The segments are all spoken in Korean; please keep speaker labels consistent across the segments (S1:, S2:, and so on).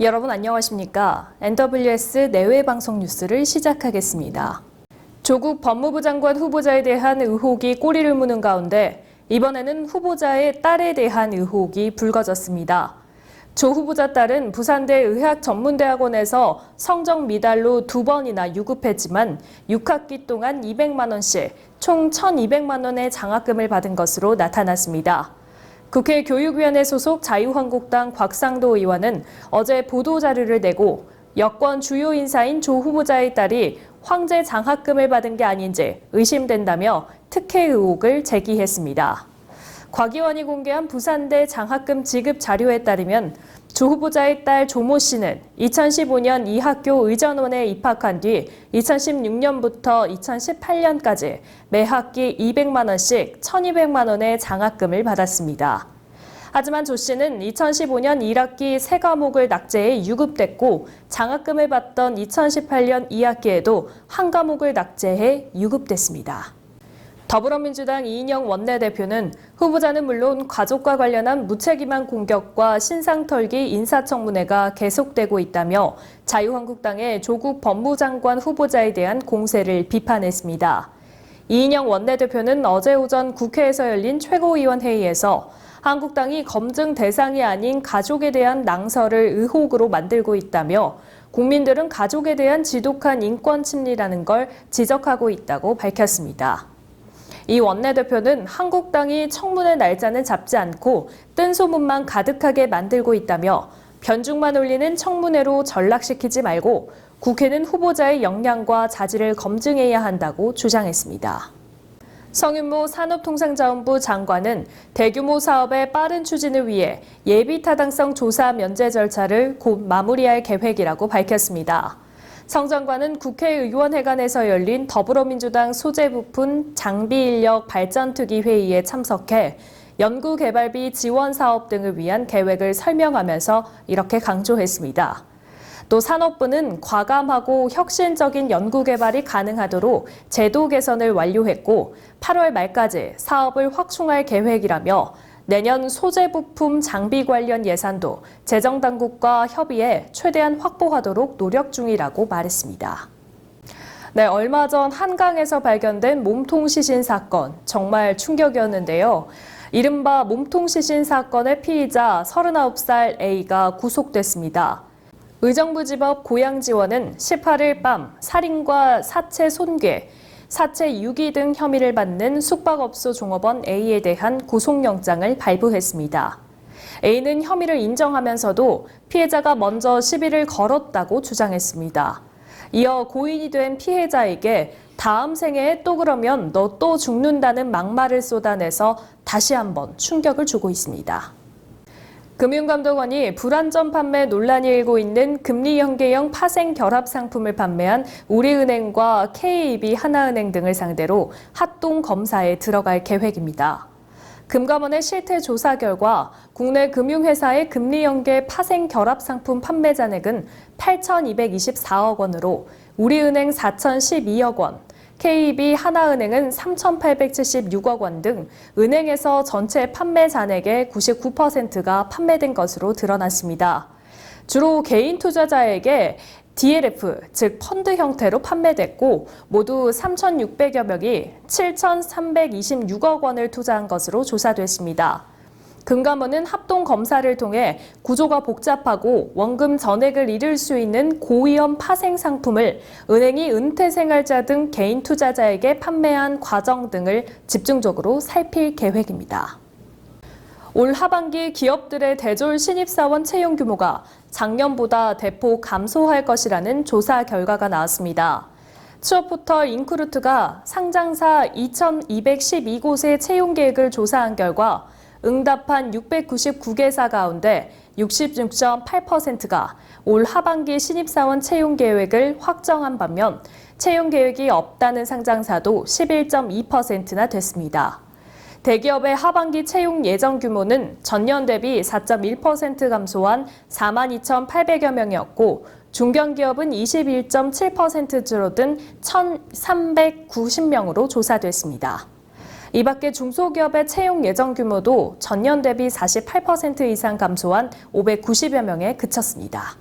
S1: 여러분 안녕하십니까? NWS 내외방송 뉴스를 시작하겠습니다. 조국 법무부 장관 후보자에 대한 의혹이 꼬리를 무는 가운데 이번에는 후보자의 딸에 대한 의혹이 불거졌습니다. 조 후보자 딸은 부산대 의학전문대학원에서 성적 미달로 2번이나 유급했지만 6학기 동안 200만 원씩 총 1,200만 원의 장학금을 받은 것으로 나타났습니다. 국회 교육위원회 소속 자유한국당 곽상도 의원은 어제 보도자료를 내고 여권 주요 인사인 조 후보자의 딸이 황제 장학금을 받은 게 아닌지 의심된다며 특혜 의혹을 제기했습니다. 곽 의원이 공개한 부산대 장학금 지급 자료에 따르면 조 후보자의 딸 조모 씨는 2015년 이 학교 의전원에 입학한 뒤 2016년부터 2018년까지 매 학기 200만 원씩 1,200만 원의 장학금을 받았습니다. 하지만 조 씨는 2015년 1학기 3과목을 낙제해 유급됐고 장학금을 받던 2018년 2학기에도 한 과목을 낙제해 유급됐습니다. 더불어민주당 이인영 원내대표는 후보자는 물론 가족과 관련한 무책임한 공격과 신상털기 인사청문회가 계속되고 있다며 자유한국당의 조국 법무장관 후보자에 대한 공세를 비판했습니다. 이인영 원내대표는 어제 오전 국회에서 열린 최고위원 회의에서 한국당이 검증 대상이 아닌 가족에 대한 낭설을 의혹으로 만들고 있다며 국민들은 가족에 대한 지독한 인권 침리라는 걸 지적하고 있다고 밝혔습니다. 이 원내대표는 한국당이 청문회 날짜는 잡지 않고 뜬 소문만 가득하게 만들고 있다며 변죽만 올리는 청문회로 전락시키지 말고 국회는 후보자의 역량과 자질을 검증해야 한다고 주장했습니다. 성윤모 산업통상자원부 장관은 대규모 사업의 빠른 추진을 위해 예비타당성 조사 면제 절차를 곧 마무리할 계획이라고 밝혔습니다. 성 장관은 국회의원회관에서 열린 더불어민주당 소재부품 장비인력 발전특위 회의에 참석해 연구개발비 지원 사업 등을 위한 계획을 설명하면서 이렇게 강조했습니다. 또 산업부는 과감하고 혁신적인 연구개발이 가능하도록 제도 개선을 완료했고 8월 말까지 사업을 확충할 계획이라며 내년 소재부품 장비 관련 예산도 재정당국과 협의해 최대한 확보하도록 노력 중이라고 말했습니다. 네, 얼마 전 한강에서 발견된 몸통 시신 사건, 정말 충격이었는데요. 이른바 몸통 시신 사건의 피의자 39살 A가 구속됐습니다. 의정부지법 고양지원은 18일 밤 살인과 사체 손괴, 사체 유기 등 혐의를 받는 숙박업소 종업원 A에 대한 구속영장을 발부했습니다. A는 혐의를 인정하면서도 피해자가 먼저 시비를 걸었다고 주장했습니다. 이어 고인이 된 피해자에게 다음 생애에 또 그러면 너 또 죽는다는 막말을 쏟아내서 다시 한번 충격을 주고 있습니다. 금융감독원이 불안전 판매 논란이 일고 있는 금리 연계형 파생 결합 상품을 판매한 우리은행과 KB 하나은행 등을 상대로 합동 검사에 들어갈 계획입니다. 금감원의 실태 조사 결과 국내 금융회사의 금리 연계 파생 결합 상품 판매 잔액은 8,224억 원으로 우리은행 4,012억 원, KB 하나은행은 3,876억 원 등 은행에서 전체 판매 잔액의 99%가 판매된 것으로 드러났습니다. 주로 개인 투자자에게 DLF, 즉 펀드 형태로 판매됐고 모두 3,600여 명이 7,326억 원을 투자한 것으로 조사됐습니다. 금감원은 합동 검사를 통해 구조가 복잡하고 원금 전액을 잃을 수 있는 고위험 파생 상품을 은행이 은퇴생활자 등 개인 투자자에게 판매한 과정 등을 집중적으로 살필 계획입니다. 올 하반기 기업들의 대졸 신입사원 채용 규모가 작년보다 대폭 감소할 것이라는 조사 결과가 나왔습니다. 취업포털 인크루트가 상장사 2,212곳의 채용 계획을 조사한 결과 응답한 699개사 가운데 66.8%가 올 하반기 신입사원 채용 계획을 확정한 반면 채용 계획이 없다는 상장사도 11.2%나 됐습니다. 대기업의 하반기 채용 예정 규모는 전년 대비 4.1% 감소한 42,800여 명이었고 중견기업은 21.7% 줄어든 1,390명으로 조사됐습니다. 이 밖에 중소기업의 채용 예정 규모도 전년 대비 48% 이상 감소한 590여 명에 그쳤습니다.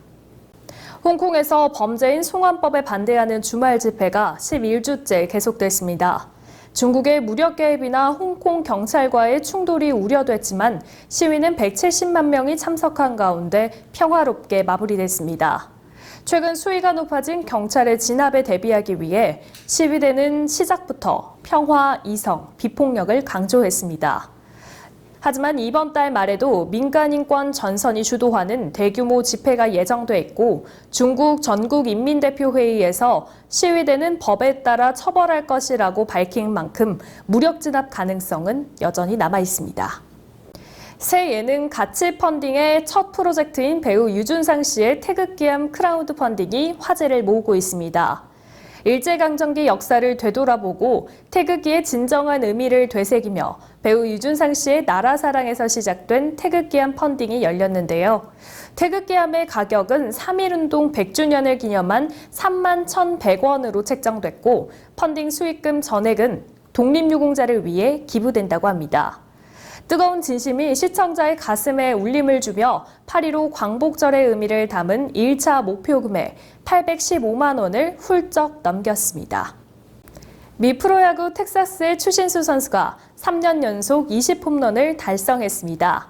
S1: 홍콩에서 범죄인 송환법에 반대하는 주말 집회가 11주째 계속됐습니다. 중국의 무력 개입이나 홍콩 경찰과의 충돌이 우려됐지만 시위는 170만 명이 참석한 가운데 평화롭게 마무리됐습니다. 최근 수위가 높아진 경찰의 진압에 대비하기 위해 시위대는 시작부터 평화, 이성, 비폭력을 강조했습니다. 하지만 이번 달 말에도 민간인권 전선이 주도하는 대규모 집회가 예정돼 있고 중국 전국인민대표회의에서 시위대는 법에 따라 처벌할 것이라고 밝힌 만큼 무력 진압 가능성은 여전히 남아 있습니다. 새 예능 가치 펀딩의 첫 프로젝트인 배우 유준상 씨의 태극기함 크라우드 펀딩이 화제를 모으고 있습니다. 일제강점기 역사를 되돌아보고 태극기의 진정한 의미를 되새기며 배우 유준상 씨의 나라사랑에서 시작된 태극기함 펀딩이 열렸는데요. 태극기함의 가격은 3.1운동 100주년을 기념한 31,100원으로 책정됐고 펀딩 수익금 전액은 독립유공자를 위해 기부된다고 합니다. 뜨거운 진심이 시청자의 가슴에 울림을 주며 8.15 광복절의 의미를 담은 1차 목표 금액 815만 원을 훌쩍 넘겼습니다. 미 프로야구 텍사스의 추신수 선수가 3년 연속 20홈런을 달성했습니다.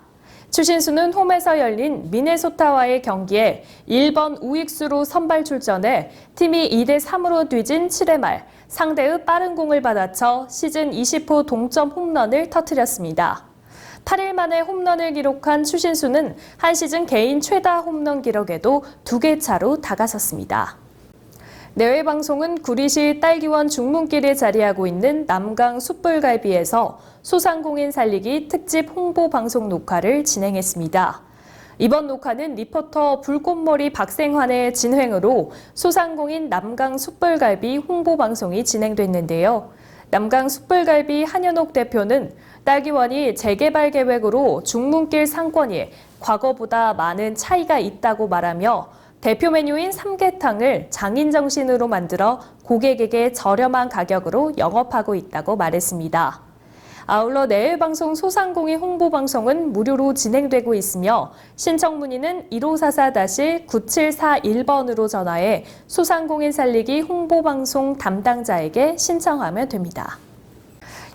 S1: 추신수는 홈에서 열린 미네소타와의 경기에 1번 우익수로 선발 출전해 팀이 2대3으로 뒤진 7회 말 상대의 빠른 공을 받아쳐 시즌 20호 동점 홈런을 터뜨렸습니다. 8일 만에 홈런을 기록한 추신수는 한 시즌 개인 최다 홈런 기록에도 2개 차로 다가섰습니다. 내외 방송은 구리시 딸기원 중문길에 자리하고 있는 남강 숯불갈비에서 소상공인 살리기 특집 홍보 방송 녹화를 진행했습니다. 이번 녹화는 리포터 불꽃머리 박생환의 진행으로 소상공인 남강 숯불갈비 홍보 방송이 진행됐는데요. 남강 숯불갈비 한현옥 대표는 딸기원이 재개발 계획으로 중문길 상권이 과거보다 많은 차이가 있다고 말하며 대표 메뉴인 삼계탕을 장인 정신으로 만들어 고객에게 저렴한 가격으로 영업하고 있다고 말했습니다. 아울러 내외방송 소상공인 홍보방송은 무료로 진행되고 있으며 신청 문의는 1544-9741번으로 전화해 소상공인 살리기 홍보방송 담당자에게 신청하면 됩니다.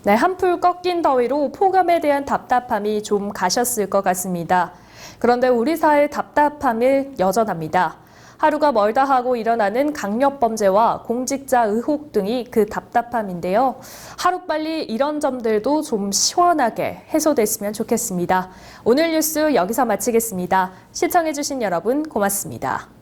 S1: 네, 한풀 꺾인 더위로 폭염에 대한 답답함이 좀 가셨을 것 같습니다. 그런데 우리 사회의 답답함이 여전합니다. 하루가 멀다 하고 일어나는 강력범죄와 공직자 의혹 등이 그 답답함인데요. 하루빨리 이런 점들도 좀 시원하게 해소됐으면 좋겠습니다. 오늘 뉴스 여기서 마치겠습니다. 시청해주신 여러분 고맙습니다.